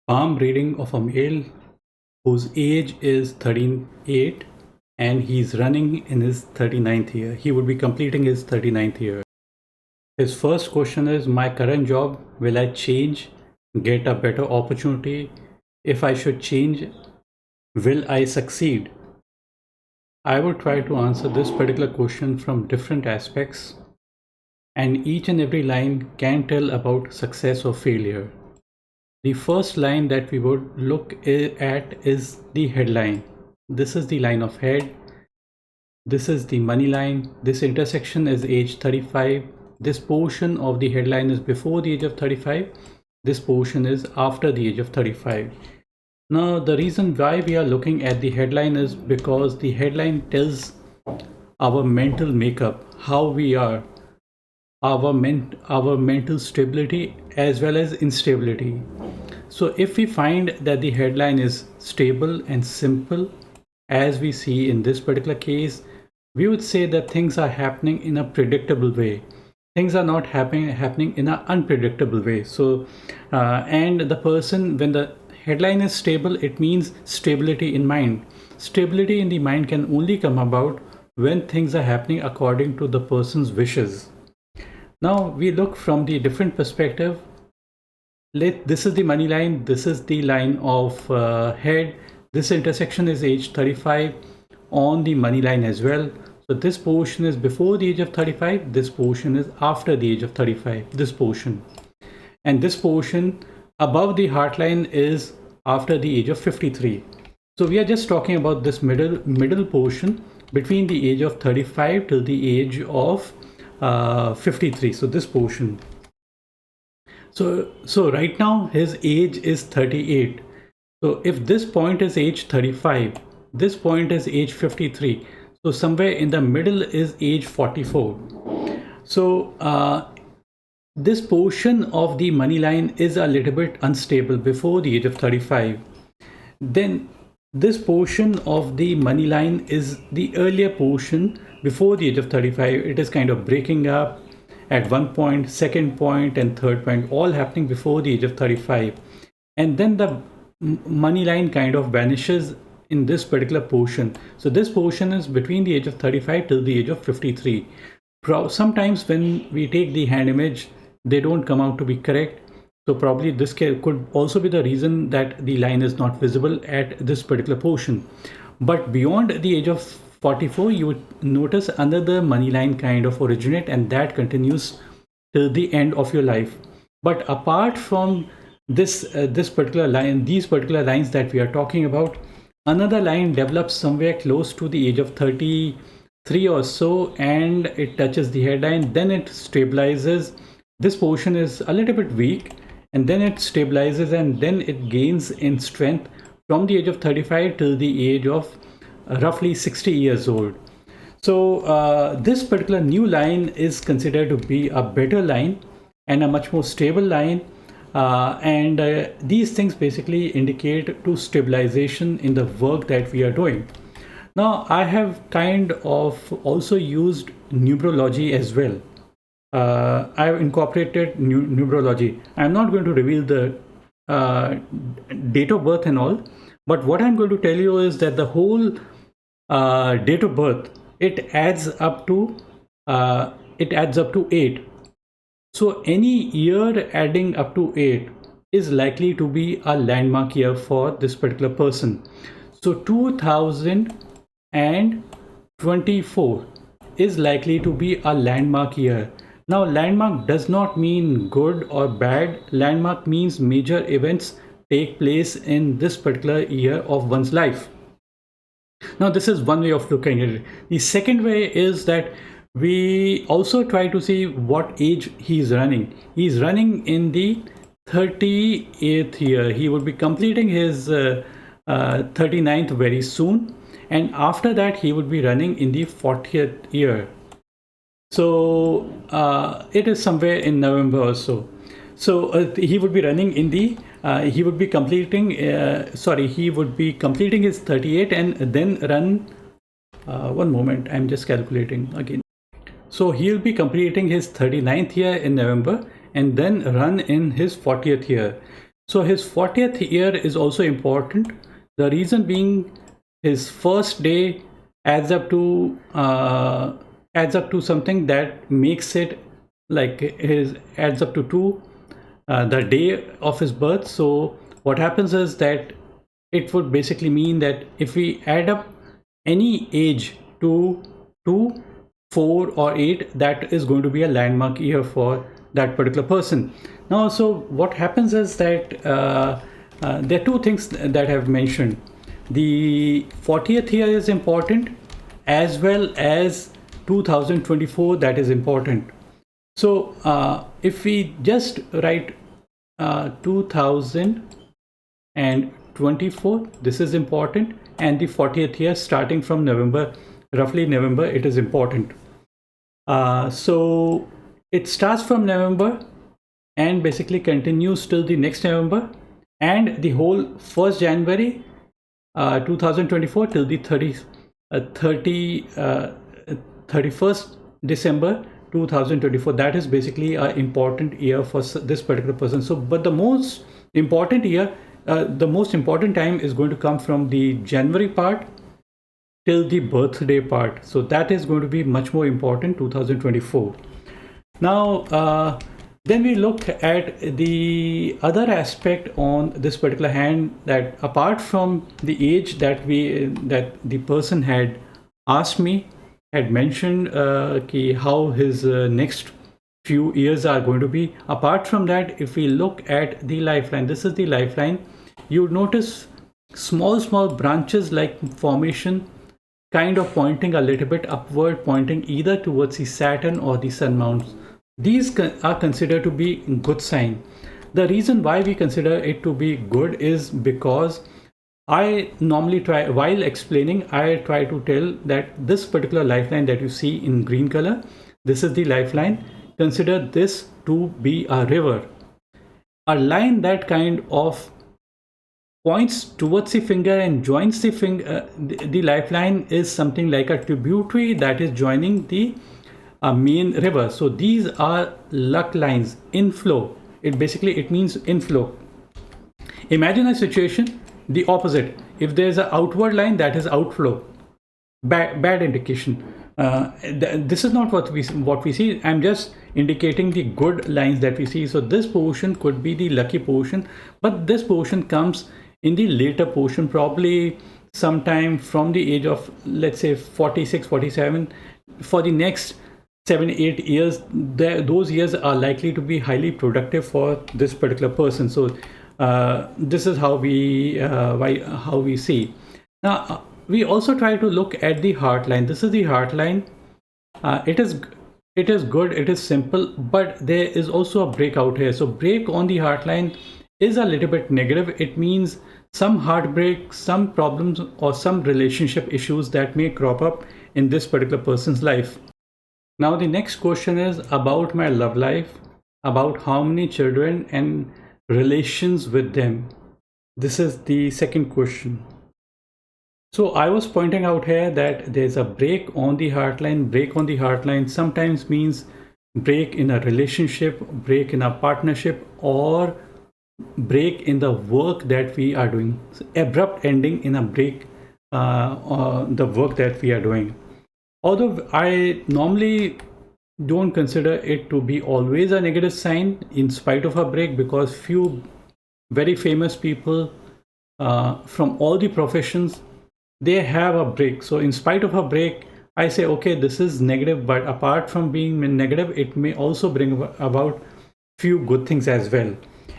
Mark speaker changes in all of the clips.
Speaker 1: Palm reading of a male whose age is 38 and he's running in his 39th year. He would be completing his 39th year. His first question is, my current job, will I change, get a better opportunity? If I should change, will I succeed? I will try to answer this particular question from different aspects, and each and every line can tell about success or failure. The first line that we would look at is the headline. This is the line of head. This is the money line. This intersection is age 35. This portion of the headline is before the age of 35. This portion is after the age of 35. Now, the reason why we are looking at the headline is because the headline tells our mental makeup, how we are, our mental stability as well as instability. So if we find that the headline is stable and simple, as we see in this particular case, we would say that things are happening in a predictable way. Things are not happening in an unpredictable way. So, and the person, when the headline is stable, it means stability in mind. Stability in the mind can only come about when things are happening according to the person's wishes. Now we look from the different perspective. This is the money line. This is the line of head. This intersection is age 35 on the money line as well. So this portion is before the age of 35. This portion is after the age of 35. This portion. And this portion above the heart line is after the age of 53. So we are just talking about this middle portion between the age of 35 till the age of 53. So this portion. So right now his age is 38. So if this point is age 35, this point is age 53. So somewhere in the middle is age 44. So this portion of the money line is a little bit unstable before the age of 35. Then this portion of the money line is the earlier portion before the age of 35. It is kind of breaking up at one point, second point, and third point, all happening before the age of 35. And then the money line kind of vanishes in this particular portion. So this portion is between the age of 35 till the age of 53. Sometimes when we take the hand image, they don't come out to be correct. So probably this could also be the reason that the line is not visible at this particular portion. But beyond the age of 44, you would notice another money line kind of originate, and that continues till the end of your life. But apart from this particular line, these particular lines that we are talking about, another line develops somewhere close to the age of 33 or so, and it touches the headline. Then it stabilizes. This portion is a little bit weak, and then it stabilizes, and then it gains in strength from the age of 35 till the age of roughly 60 years old. So this particular new line is considered to be a better line and a much more stable line. And these things basically indicate to stabilization in the work that we are doing. Now, I have kind of also used numerology as well. I have incorporated numerology. I'm not going to reveal the date of birth and all, but what I'm going to tell you is that the whole date of birth, it adds up to 8. So any year adding up to 8 is likely to be a landmark year for this particular person. So 2024 is likely to be a landmark year. Now, landmark does not mean good or bad. Landmark means major events take place in this particular year of one's life. Now, this is one way of looking at it. The second way is that we also try to see what age he's running. He's running in the 38th year. He would be completing his 39th very soon. And after that, he would be running in the 40th year. So it is somewhere in November or so. So he would be running in the, he would be completing his 38 and then run, one moment, I'm just calculating again. So he'll be completing his 39th year in November and then run in his 40th year. So his 40th year is also important. The reason being, his first day adds up to something that makes it like his adds up to two, the day of his birth. So what happens is that it would basically mean that if we add up any age to 2, 4 or 8, that is going to be a landmark year for that particular person. Now, so what happens is that there are two things that I've mentioned. The 40th year is important, as well as 2024, that is important. So if we just write 2024, this is important, and the 40th year starting from November, roughly November, it is important. So it starts from November and basically continues till the next November, and the whole 1st January 2024 till the 31st December 2024. That is basically an important year for this particular person. So but the most important year, the most important time is going to come from the January part till the birthday part. So that is going to be much more important, 2024. Now then we look at the other aspect on this particular hand, that apart from the age that the person had asked me, had mentioned how his next few years are going to be. Apart from that, if we look at the lifeline, this is the lifeline, you would notice small branches like formation, kind of pointing a little bit upward, pointing either towards the Saturn or the Sun mounts. These are considered to be good sign. The reason why we consider it to be good is because I normally try, while explaining, I try to tell that this particular lifeline that you see in green color, this is the lifeline. Consider this to be a river. A line that kind of points towards the finger and joins the finger, the lifeline is something like a tributary that is joining the main river. So these are luck lines, inflow. It means inflow. Imagine a situation the opposite. If there's an outward line, that is outflow, bad indication. This is not what we see. I'm just indicating the good lines that we see. So this portion could be the lucky portion, but this portion comes in the later portion, probably sometime from the age of, let's say, 46, 47. For the next 7-8 years, those years are likely to be highly productive for this particular person. So this is how we see. Now we also try to look at the heart line. This is the heart line. It is good, it is simple, but there is also a breakout here. So break on the heart line is a little bit negative. It means some heartbreak, some problems, or some relationship issues that may crop up in this particular person's life. Now the next question is about my love life, about how many children and relations with them. This is the second question. So I was pointing out here that there's a break on the heart line. Break on the heart line sometimes means break in a relationship, break in a partnership, or break in the work that we are doing. So abrupt ending in a break, the work that we are doing. Although I normally don't consider it to be always a negative sign in spite of a break, because few very famous people from all the professions, they have a break. So in spite of a break, I say, okay, this is negative, but apart from being negative, it may also bring about few good things as well.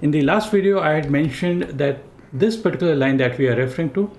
Speaker 1: In the last video, I had mentioned that this particular line that we are referring to,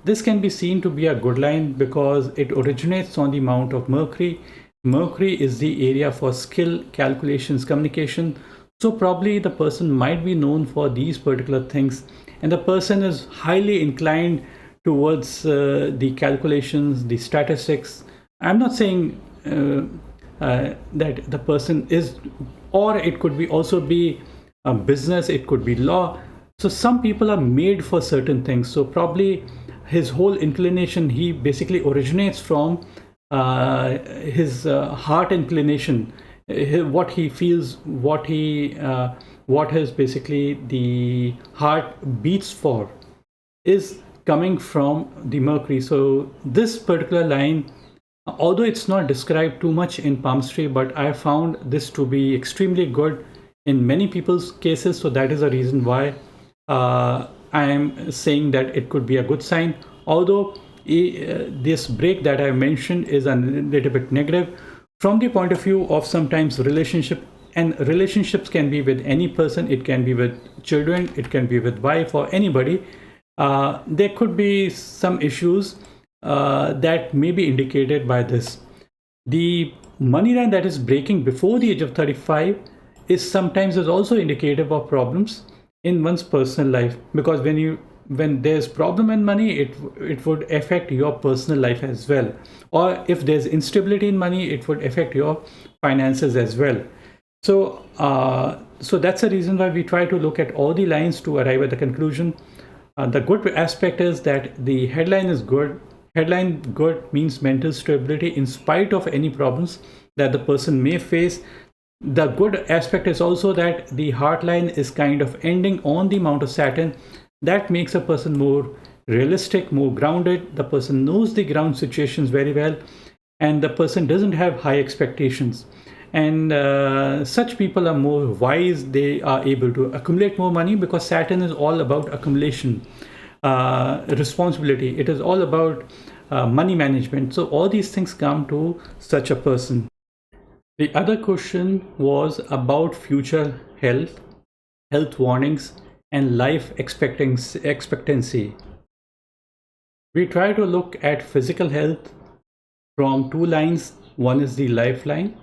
Speaker 1: this can be seen to be a good line because it originates on the mount of Mercury. Mercury is the area for skill, calculations, communication. So probably the person might be known for these particular things, and the person is highly inclined towards the calculations, the statistics. I'm not saying that the person is, or it could be also be a business, it could be law. So some people are made for certain things. So probably his whole inclination, he basically originates from his heart inclination, what he feels, what he what is basically the heart beats for is coming from the Mercury. So this particular line, although it's not described too much in palmistry, but I found this to be extremely good in many people's cases. So that is the reason why I am saying that it could be a good sign. Although this break that I mentioned is a little bit negative from the point of view of sometimes relationship, and relationships can be with any person. It can be with children, it can be with wife or anybody. There could be some issues that may be indicated by this. The money line that is breaking before the age of 35 is sometimes is also indicative of problems in one's personal life, because when there's problem in money, it would affect your personal life as well. Or if there's instability in money, it would affect your finances as well. So so that's the reason why we try to look at all the lines to arrive at the conclusion. The good aspect is that the headline is good. Headline good means mental stability in spite of any problems that the person may face. The good aspect is also that the heart line is kind of ending on the Mount of Saturn. That makes a person more realistic, more grounded. The person knows the ground situations very well, and the person doesn't have high expectations. And such people are more wise. They are able to accumulate more money, because Saturn is all about accumulation, responsibility. It is all about money management. So all these things come to such a person. The other question was about future health warnings, and life expectancy. We try to look at physical health from two lines. One is the lifeline.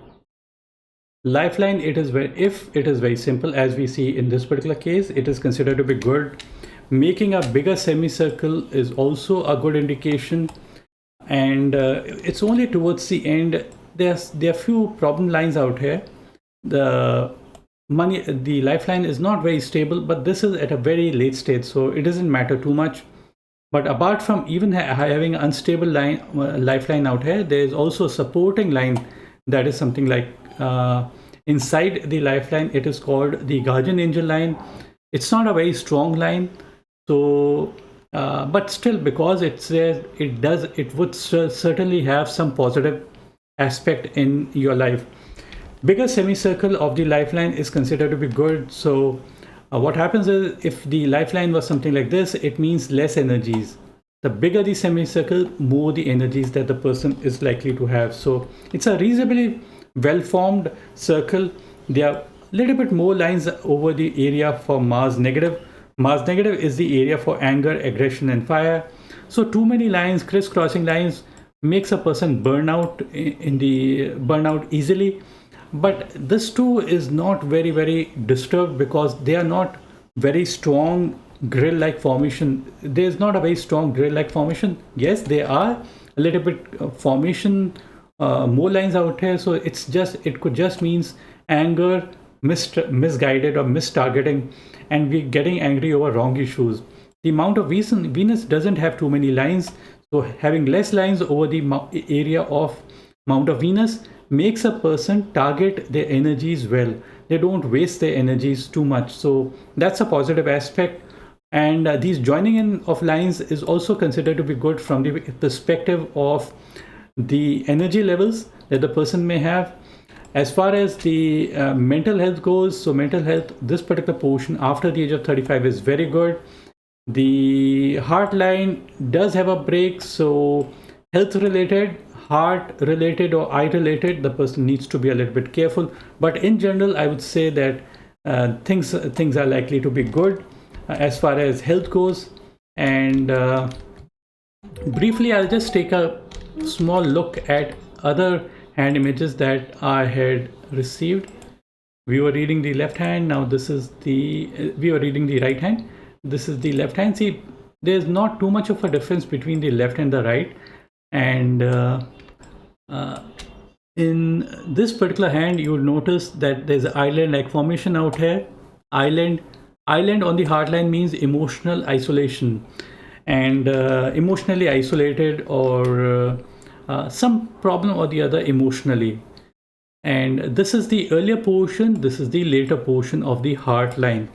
Speaker 1: Lifeline, if it is very simple, as we see in this particular case, it is considered to be good. Making a bigger semicircle is also a good indication, and it's only towards the end. There are few problem lines out here. The lifeline is not very stable, but this is at a very late stage, so it doesn't matter too much. But apart from even having unstable lifeline out here, there is also a supporting line that is something like inside the lifeline. It is called the guardian angel line. It's not a very strong line, so but still, because it's there, it would certainly have some positive aspect in your life. Bigger semicircle of the lifeline is considered to be good. So what happens is, if the lifeline was something like this, it means less energies. The bigger the semicircle, more the energies that the person is likely to have. So it's a reasonably well-formed circle. There are a little bit more lines over the area for Mars negative. Mars negative is the area for anger, aggression, and fire. So too many lines, crisscrossing lines, makes a person burn out easily. But this too is not very disturbed, because they are not very strong grill-like formation. There's not a very strong grill-like formation. Yes, there are a little bit formation, more lines out here. So it could just means anger, misguided or mistargeting, and we're getting angry over wrong issues. The Mount of Venus doesn't have too many lines, so having less lines over the area of Mount of Venus makes a person target their energies well. They don't waste their energies too much. So that's a positive aspect. And these joining in of lines is also considered to be good from the perspective of the energy levels that the person may have. As far as the mental health goes, so mental health, this particular portion after the age of 35 is very good. The heart line does have a break, so health related, heart related or eye related, the person needs to be a little bit careful. But in general, I would say that things are likely to be good as far as health goes. And briefly, I'll just take a small look at other hand images that I had received. We were reading the left hand. Now this is we were reading the right hand. This is the left hand. See, there's not too much of a difference between the left and the right. And in this particular hand, you will notice that there's an island-like formation out here. Island on the heart line means emotional isolation, and emotionally isolated, or some problem or the other emotionally. And this is the earlier portion, this is the later portion of the heart line.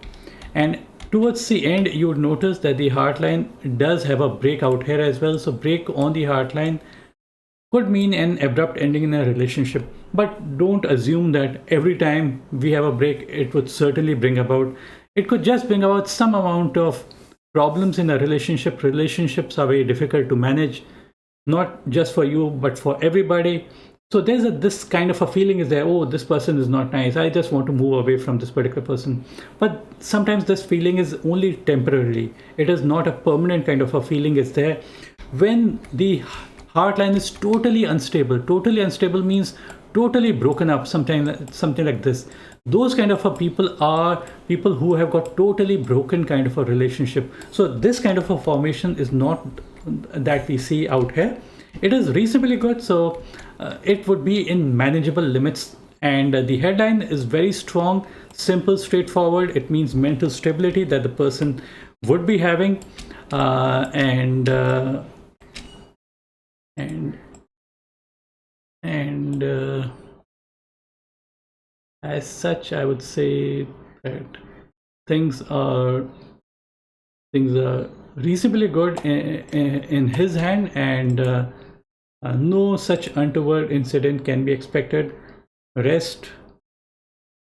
Speaker 1: And towards the end, you would notice that the heart line does have a break out here as well. So break on the heart line could mean an abrupt ending in a relationship, but don't assume that every time we have a break, it would certainly bring about, it could just bring about some amount of problems in a relationship. Relationships are very difficult to manage, not just for you, but for everybody. So there's this kind of a feeling is there, oh, this person is not nice, I just want to move away from this particular person. But sometimes this feeling is only temporarily. It is not a permanent kind of a feeling is there. When the heart line is totally unstable, totally unstable means totally broken up, something like this. Those kind of a people are people who have got totally broken kind of a relationship. So this kind of a formation is not that we see out here. It is reasonably good, so it would be in manageable limits. And the headline is very strong, simple, straightforward. It means mental stability that the person would be having, and as such, I would say that things are reasonably good in his hand, and no such untoward incident can be expected. Rest,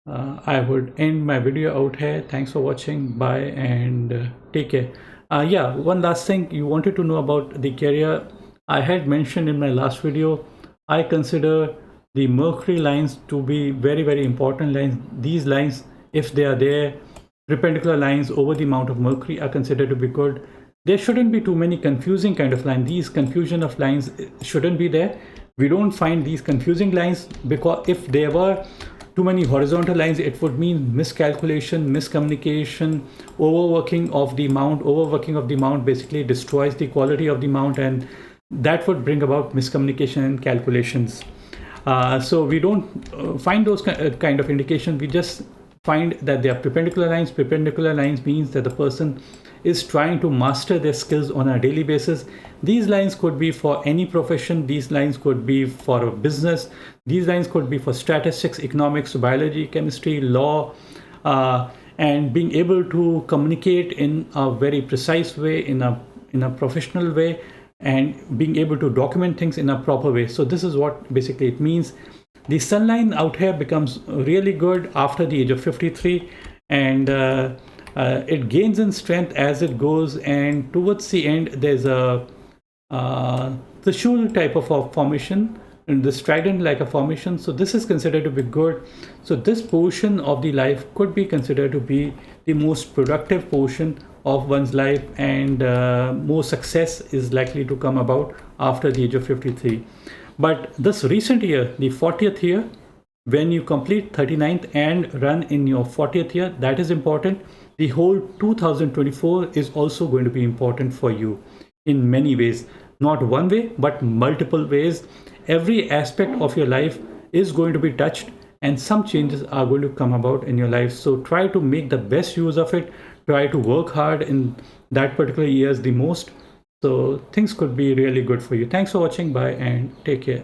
Speaker 1: I would end my video out here. Thanks for watching. Bye, and take care. Yeah, one last thing you wanted to know about the career. I had mentioned in my last video, I consider the Mercury lines to be very, very important lines. These lines, if they are there, perpendicular lines over the amount of Mercury, are considered to be good. There shouldn't be too many confusing kind of lines. These confusion of lines shouldn't be there. We don't find these confusing lines, because if there were too many horizontal lines, it would mean miscalculation, miscommunication, overworking of the mount. Overworking of the mount basically destroys the quality of the mount, and that would bring about miscommunication and calculations. So we don't find those kind of indication. We just find that they are perpendicular lines. Perpendicular lines means that the person is trying to master their skills on a daily basis. These lines could be for any profession. These lines could be for a business. These lines could be for statistics, economics, biology, chemistry, law, and being able to communicate in a very precise way, in a professional way, and being able to document things in a proper way. So this is what basically it means. The sun line out here becomes really good after the age of 53, and it gains in strength as it goes, and towards the end there's a the shoe type of a formation, and the strident like a formation. So this is considered to be good. So this portion of the life could be considered to be the most productive portion of one's life, and more success is likely to come about after the age of 53. But this recent year, the 40th year, when you complete 39th and run in your 40th year, that is important. The whole 2024 is also going to be important for you in many ways. Not one way, but multiple ways. Every aspect of your life is going to be touched, and some changes are going to come about in your life. So try to make the best use of it. Try to work hard in that particular years the most. So things could be really good for you. Thanks for watching. Bye, and take care.